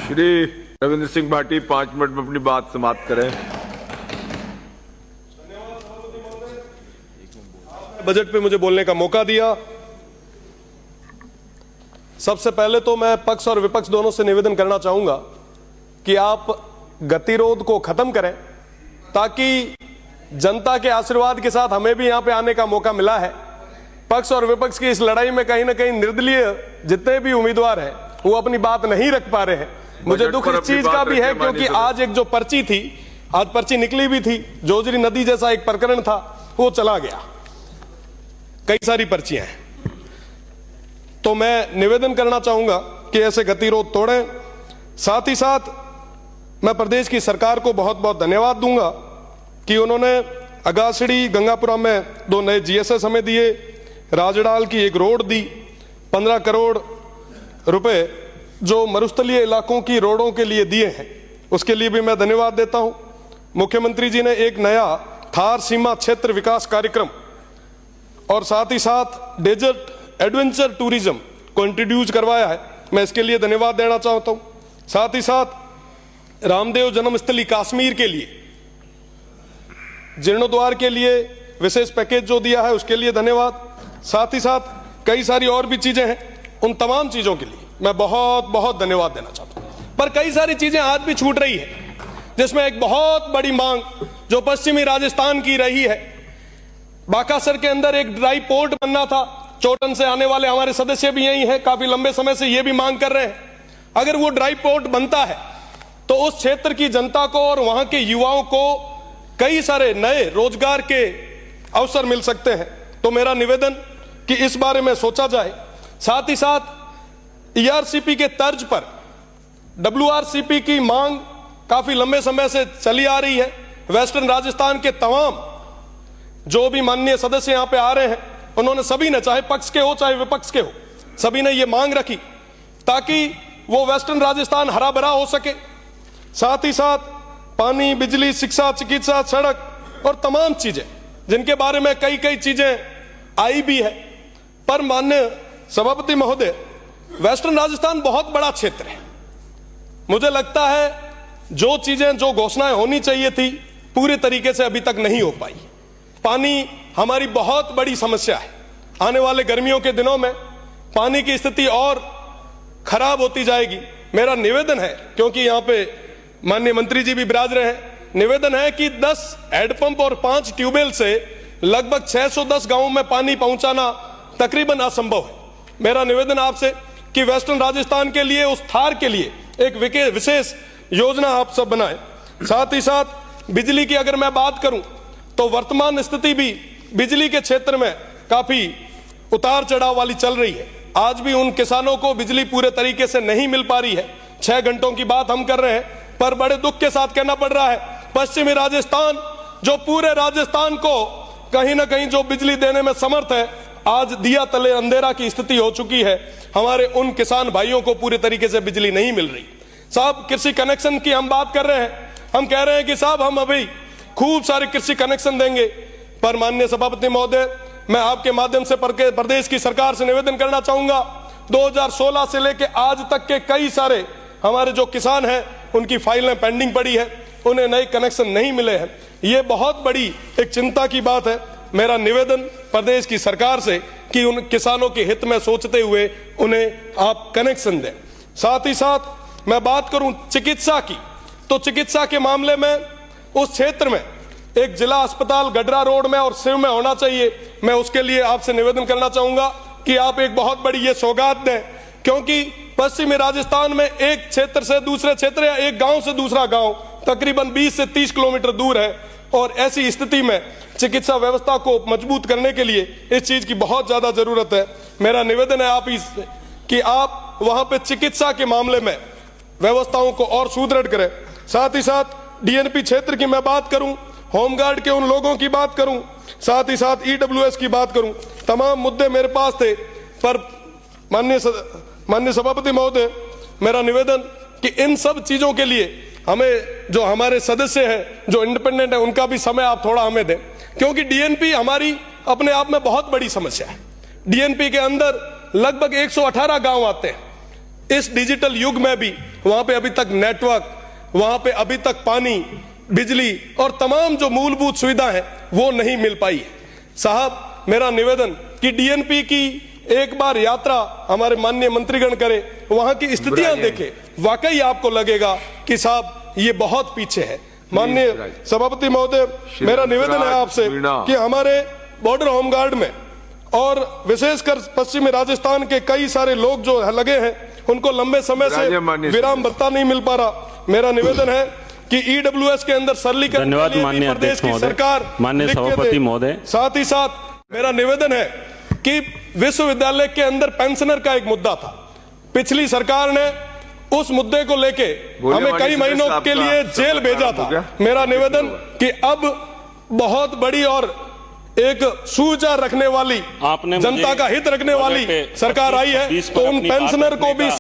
Shri Ravindra Singh Bhati 5 minute में अपनी बात समाप्त करें। बजट पे मुझे बोलने का मौका दिया। सबसे पहले तो मैं पक्ष और विपक्ष दोनों से निवेदन करना चाहूंगा कि आप गतिरोध को खत्म करें, ताकि जनता के आशीर्वाद के साथ हमें भी यहां पे आने का मौका मिला है। पक्ष और विपक्ष की इस लड़ाई में कहीं ना कहीं निर्दलीय जितने भी उम्मीदवार हैं वो अपनी बात नहीं रख पा रहे हैं। मुझे दुख इस चीज का भी है क्योंकि आज एक जो पर्ची थी, आज पर्ची निकली भी थी, जोजरी नदी जैसा एक प्रकरण था, वो चला गया। कई सारी पर्चियां हैं। तो मैं निवेदन करना चाहूंगा कि ऐसे गतिरोध तोड़ें। साथ ही साथ मैं प्रदेश की सरकार को बहुत बहुत धन्यवाद दूंगा कि उन्होंने अगासड़ी गंगापुरा में 2 नए जीएसएस हमें दिए, राजडाल की एक रोड दी, 15 करोड़ रुपए जो मरुस्थलीय इलाकों की रोडों के लिए दिए हैं, उसके लिए भी मैं धन्यवाद देता हूं। मुख्यमंत्री जी ने एक नया थार सीमा क्षेत्र विकास कार्यक्रम और साथ ही साथ डेजर्ट एडवेंचर टूरिज्म को इंट्रोड्यूस करवाया है, मैं इसके लिए धन्यवाद देना चाहता हूं। साथ ही साथ रामदेव जन्मस्थली कश्मीर के लिए जीर्णोद्वार के लिए विशेष पैकेज जो दिया है उसके लिए धन्यवाद। साथ ही साथ कई सारी और भी चीजें हैं, उन तमाम चीजों के लिए मैं बहुत बहुत धन्यवाद देना चाहता हूं। पर कई सारी चीजें आज भी छूट रही है, जिसमें एक बहुत बड़ी मांग जो पश्चिमी राजस्थान की रही है। बाकासर के अंदर एक ड्राई पोर्ट बनना था, चोटन से आने वाले हमारे सदस्य भी यही हैं, काफी लंबे समय से ये भी मांग कर रहे हैं। अगर वो ड्राई पोर्ट बनता है तो उस क्षेत्र की जनता को और वहां के युवाओं को कई सारे नए रोजगार के अवसर मिल सकते हैं। तो मेरा निवेदन कि इस बारे में सोचा जाए। साथ ही साथ ईआरसीपी के तर्ज पर डब्ल्यूआरसीपी की मांग काफी लंबे समय से चली आ रही है। वेस्टर्न राजस्थान के तमाम जो भी माननीय सदस्य यहां पे आ रहे हैं, उन्होंने सभी ने, चाहे पक्ष के हो चाहे विपक्ष के हो, सभी ने ये मांग रखी ताकि वो वेस्टर्न राजस्थान हरा भरा हो सके। साथ ही साथ पानी, बिजली, शिक्षा, चिकित्सा, सड़क और तमाम चीजें जिनके बारे में कई कई चीजें आई भी है। पर माननीय सभापति महोदय, वेस्टर्न राजस्थान बहुत बड़ा क्षेत्र है। मुझे लगता है जो चीजें, जो घोषणाएं होनी चाहिए थी, पूरे तरीके से अभी तक नहीं हो पाई। पानी हमारी बहुत बड़ी समस्या है। आने वाले गर्मियों के दिनों में पानी की स्थिति और खराब होती जाएगी। मेरा निवेदन है, क्योंकि यहां पे माननीय मंत्री जी भी विराज रहे हैं, निवेदन है कि 10 हैंडपंप और 5 ट्यूबवेल से लगभग 610 गांवों में पानी पहुंचाना तकरीबन असंभव है। मेरा निवेदन आपसे कि वेस्टर्न राजस्थान के लिए, उस थार के लिए एक विशेष योजना आप सब बनाएं। साथ ही साथ बिजली की अगर मैं बात करूं तो वर्तमान स्थिति भी बिजली के क्षेत्र में काफी उतार चढ़ाव वाली चल रही है। आज भी उन किसानों को बिजली पूरे तरीके से नहीं मिल पा रही है। 6 घंटों की बात हम कर रहे हैं, पर बड़े दुख के साथ कहना पड़ रहा है, पश्चिमी राजस्थान जो पूरे राजस्थान को कहीं ना कहीं जो बिजली देने में समर्थ है, आज दिया तले अंधेरा की स्थिति हो चुकी है। हमारे उन किसान भाइयों को पूरे तरीके से बिजली नहीं मिल रही। साहब, कृषि कनेक्शन की हम बात कर रहे हैं, हम कह रहे हैं कि साहब हम अभी खूब सारे कृषि कनेक्शन देंगे। पर माननीय सभापति महोदय, मैं आपके माध्यम से प्रदेश की सरकार से निवेदन करना चाहूंगा, 2016 से लेकर आज तक के कई सारे हमारे जो किसान हैं उनकी फाइलें पेंडिंग पड़ी है, उन्हें नए कनेक्शन नहीं मिले हैं। ये बहुत बड़ी एक चिंता की बात है। मेरा निवेदन प्रदेश की सरकार से कि उन किसानों के हित में सोचते हुए उन्हें आप कनेक्शन दें। साथ ही साथ मैं बात करूं चिकित्सा की, तो चिकित्सा के मामले में उस क्षेत्र में एक जिला अस्पताल गडरा रोड में और सिव में होना चाहिए। मैं उसके लिए आपसे निवेदन करना चाहूंगा कि आप एक बहुत बड़ी ये सौगात दें, क्योंकि पश्चिमी राजस्थान में एक क्षेत्र से दूसरे क्षेत्र या एक गांव से दूसरा गांव तकरीबन 20 से 30 किलोमीटर दूर है, और ऐसी स्थिति में चिकित्सा व्यवस्था को मजबूत करने के लिए इस चीज की बहुत ज्यादा जरूरत है। मेरा निवेदन है आप कि आप वहां पे चिकित्सा के मामले में व्यवस्थाओं को और सुदृढ़ करें। साथ ही साथ डीएनपी क्षेत्र की मैं बात करूं, होमगार्ड के उन लोगों की बात करूं, साथ ही साथ ईडब्ल्यूएस की बात करूं, तमाम मुद्दे मेरे पास थे। पर माननीय सभापति महोदय, मेरा निवेदन कि इन सब चीजों के लिए हमें, जो हमारे सदस्य हैं जो इंडिपेंडेंट है, उनका भी समय आप थोड़ा हमें दें, क्योंकि डीएनपी हमारी अपने आप में बहुत बड़ी समस्या है। डीएनपी के अंदर लगभग 118 गांव आते हैं। इस डिजिटल युग में भी वहां पे अभी तक नेटवर्क, वहां पे अभी तक पानी, बिजली और तमाम जो मूलभूत सुविधा है वो नहीं मिल पाई है। साहब, मेरा निवेदन कि डीएनपी की एक बार यात्रा हमारे माननीय मंत्रीगण करे, वहां की स्थितियां देखे, वाकई आपको लगेगा कि साहब ये बहुत पीछे है। माननीय सभापति महोदय, मेरा निवेदन है आपसे कि हमारे बॉर्डर होमगार्ड में और विशेषकर पश्चिमी राजस्थान के कई सारे लोग जो लगे हैं, उनको लंबे समय से विराम भत्ता नहीं मिल पा रहा। मेरा निवेदन है कि ईडब्ल्यूएस के अंदर सरलीकरण धन्यवाद माननीय प्रदेश की सरकार, माननीय सभापति महोदय। साथ ही साथ मेरा निवेदन है कि विश्वविद्यालय के अंदर पेंशनर का एक मुद्दा था, पिछली सरकार ने उस मुद्दे को लेके हमें कई महीनों के लिए जेल भेजा था। मेरा निवेदन कि अब बहुत बड़ी और एक सुविचार रखने वाली, जनता का हित रखने वाली सरकार आई है, तो उन पेंशनर को भी